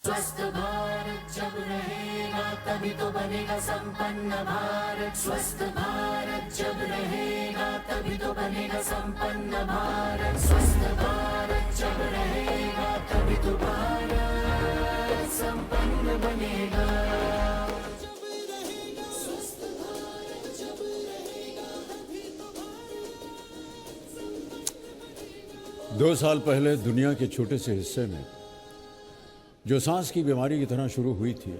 स्वस्थ भारत जब रहेगा तभी तो बनेगा संपन्न भारत। स्वस्थ भारत जब रहेगा तभी तो बनेगा संपन्न भारत। स्वस्थ भारत जब रहेगा तभी तो भारत संपन्न बनेगा। स्वस्थ भारत जब रहेगा तभी तो भारत। 2 साल पहले दुनिया के छोटे से हिस्से में जो सांस की बीमारी की तरह शुरू हुई थी,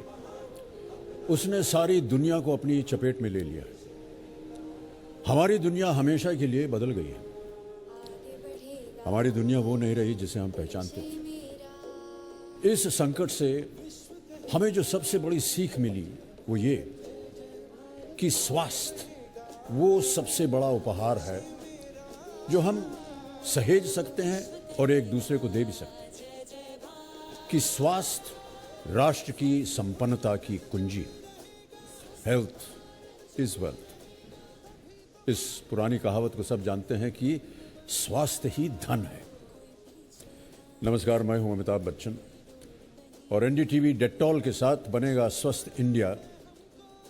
उसने सारी दुनिया को अपनी चपेट में ले लिया। हमारी दुनिया हमेशा के लिए बदल गई है। हमारी दुनिया वो नहीं रही जिसे हम पहचानते थे। इस संकट से हमें जो सबसे बड़ी सीख मिली वो ये कि स्वास्थ्य वो सबसे बड़ा उपहार है जो हम सहेज सकते हैं और एक दूसरे को दे भी सकते हैं। कि स्वास्थ्य राष्ट्र की संपन्नता की कुंजी। Health is wealth. इस पुरानी कहावत को सब जानते हैं कि स्वास्थ्य ही धन है। नमस्कार, मैं हूं अमिताभ बच्चन और एनडीटीवी डेटॉल के साथ बनेगा स्वस्थ इंडिया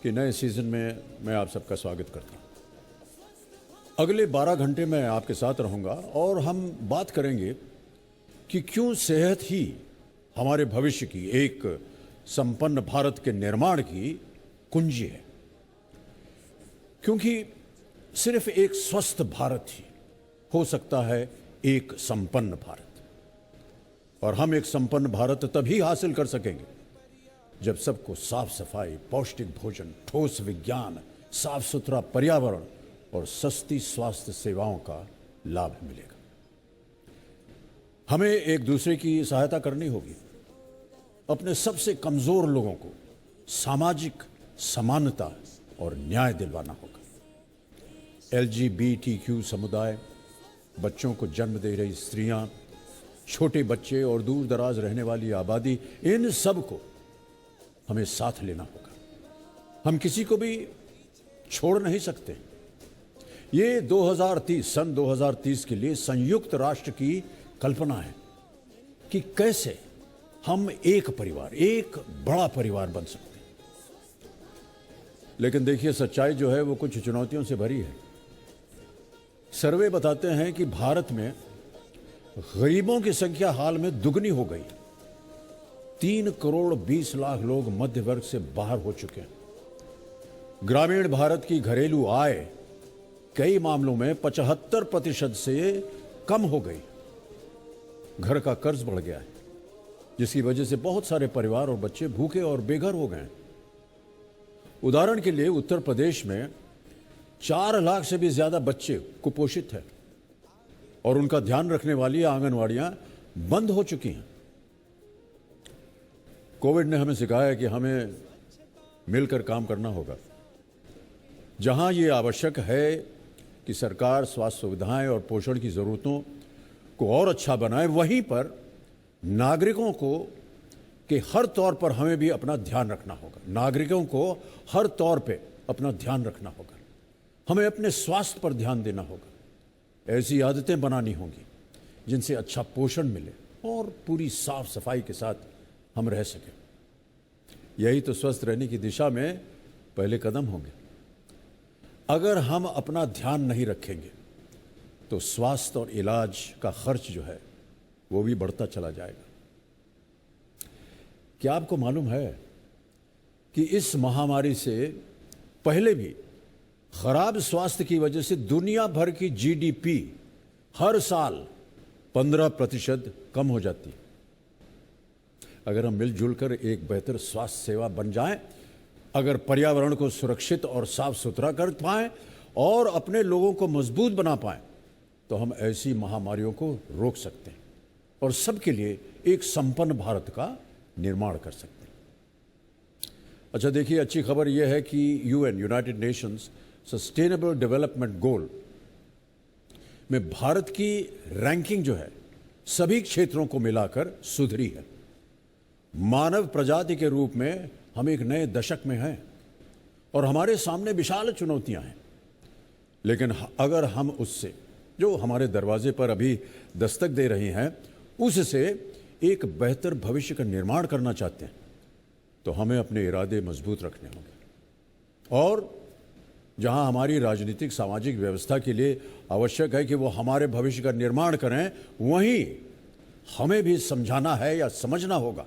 के नए सीजन में मैं आप सबका स्वागत करता हूं। अगले 12 घंटे में आपके साथ रहूंगा और हम बात करेंगे कि क्यों सेहत ही हमारे भविष्य की, एक संपन्न भारत के निर्माण की कुंजी है। क्योंकि सिर्फ एक स्वस्थ भारत ही हो सकता है एक संपन्न भारत। और हम एक संपन्न भारत तभी हासिल कर सकेंगे जब सबको साफ सफाई, पौष्टिक भोजन, ठोस विज्ञान, साफ सुथरा पर्यावरण और सस्ती स्वास्थ्य सेवाओं का लाभ मिलेगा। हमें एक दूसरे की सहायता करनी होगी। अपने सबसे कमजोर लोगों को सामाजिक समानता और न्याय दिलवाना होगा। LGBTQ समुदाय, बच्चों को जन्म दे रही स्त्रियां, छोटे बच्चे और दूर दराज रहने वाली आबादी, इन सब को हमें साथ लेना होगा। हम किसी को भी छोड़ नहीं सकते। ये 2030 सन 2030 के लिए संयुक्त राष्ट्र की कल्पना है कि कैसे हम एक परिवार, एक बड़ा परिवार बन सकते हैं। लेकिन देखिए, सच्चाई जो है वो कुछ चुनौतियों से भरी है। सर्वे बताते हैं कि भारत में गरीबों की संख्या हाल में दुगनी हो गई। 3 करोड़ 20 लाख लोग मध्य वर्ग से बाहर हो चुके हैं। ग्रामीण भारत की घरेलू आय कई मामलों में 75% से कम हो गई। घर का कर्ज बढ़ गया है, जिसकी वजह से बहुत सारे परिवार और बच्चे भूखे और बेघर हो गए। उदाहरण के लिए उत्तर प्रदेश में 4 लाख से भी ज्यादा बच्चे कुपोषित हैं और उनका ध्यान रखने वाली आंगनवाड़ियां बंद हो चुकी हैं। कोविड ने हमें सिखाया कि हमें मिलकर काम करना होगा। जहां यह आवश्यक है कि सरकार स्वास्थ्य सुविधाएं और पोषण की जरूरतों को और अच्छा बनाए, वहीं पर नागरिकों को के हर तौर पर हमें भी अपना ध्यान रखना होगा। नागरिकों को हर तौर पे अपना ध्यान रखना होगा। हमें अपने स्वास्थ्य पर ध्यान देना होगा। ऐसी आदतें बनानी होंगी जिनसे अच्छा पोषण मिले और पूरी साफ सफाई के साथ हम रह सकें। यही तो स्वस्थ रहने की दिशा में पहले कदम होंगे। अगर हम अपना ध्यान नहीं रखेंगे तो स्वास्थ्य और इलाज का खर्च जो है वो भी बढ़ता चला जाएगा। क्या आपको मालूम है कि इस महामारी से पहले भी खराब स्वास्थ्य की वजह से दुनिया भर की GDP हर साल 15% कम हो जाती है। अगर हम मिलजुल कर एक बेहतर स्वास्थ्य सेवा बन जाएं, अगर पर्यावरण को सुरक्षित और साफ सुथरा कर पाएं और अपने लोगों को मजबूत बना पाएं, तो हम ऐसी महामारियों को रोक सकते हैं और सबके लिए एक संपन्न भारत का निर्माण कर सकते हैं। अच्छा देखिए, अच्छी खबर यह है कि United Nations sustainable development goal में भारत की रैंकिंग जो है सभी क्षेत्रों को मिलाकर सुधरी है। मानव प्रजाति के रूप में हम एक नए दशक में हैं और हमारे सामने विशाल चुनौतियां हैं। लेकिन अगर हम उससे, जो हमारे दरवाजे पर अभी दस्तक दे रही हैं, उससे एक बेहतर भविष्य का निर्माण करना चाहते हैं तो हमें अपने इरादे मजबूत रखने होंगे और जहां हमारी राजनीतिक सामाजिक व्यवस्था के लिए आवश्यक है कि वो हमारे भविष्य का निर्माण करें, वहीं हमें भी समझाना है या समझना होगा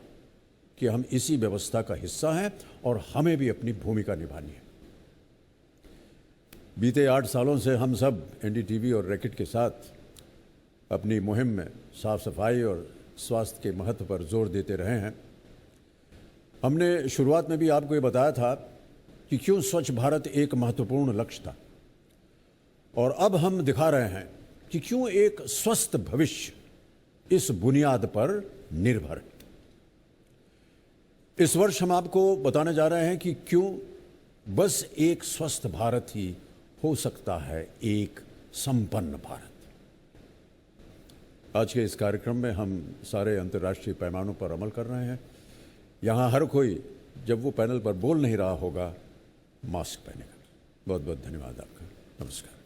कि हम इसी व्यवस्था का हिस्सा हैं और हमें भी अपनी भूमिका निभानी है। बीते 8 सालों से हम सब एनडीटीवी और रैकेट के साथ अपनी मुहिम में साफ सफाई और स्वास्थ्य के महत्व पर जोर देते रहे हैं। हमने शुरुआत में भी आपको ये बताया था कि क्यों स्वच्छ भारत एक महत्वपूर्ण लक्ष्य था, और अब हम दिखा रहे हैं कि क्यों एक स्वस्थ भविष्य इस बुनियाद पर निर्भर है। इस वर्ष हम आपको बताने जा रहे हैं कि क्यों बस एक स्वस्थ भारत ही हो सकता है एक संपन्न भारत। आज के इस कार्यक्रम में हम सारे अंतर्राष्ट्रीय पैमानों पर अमल कर रहे हैं। यहाँ हर कोई जब वो पैनल पर बोल नहीं रहा होगा मास्क पहनेगा। बहुत बहुत धन्यवाद आपका। नमस्कार।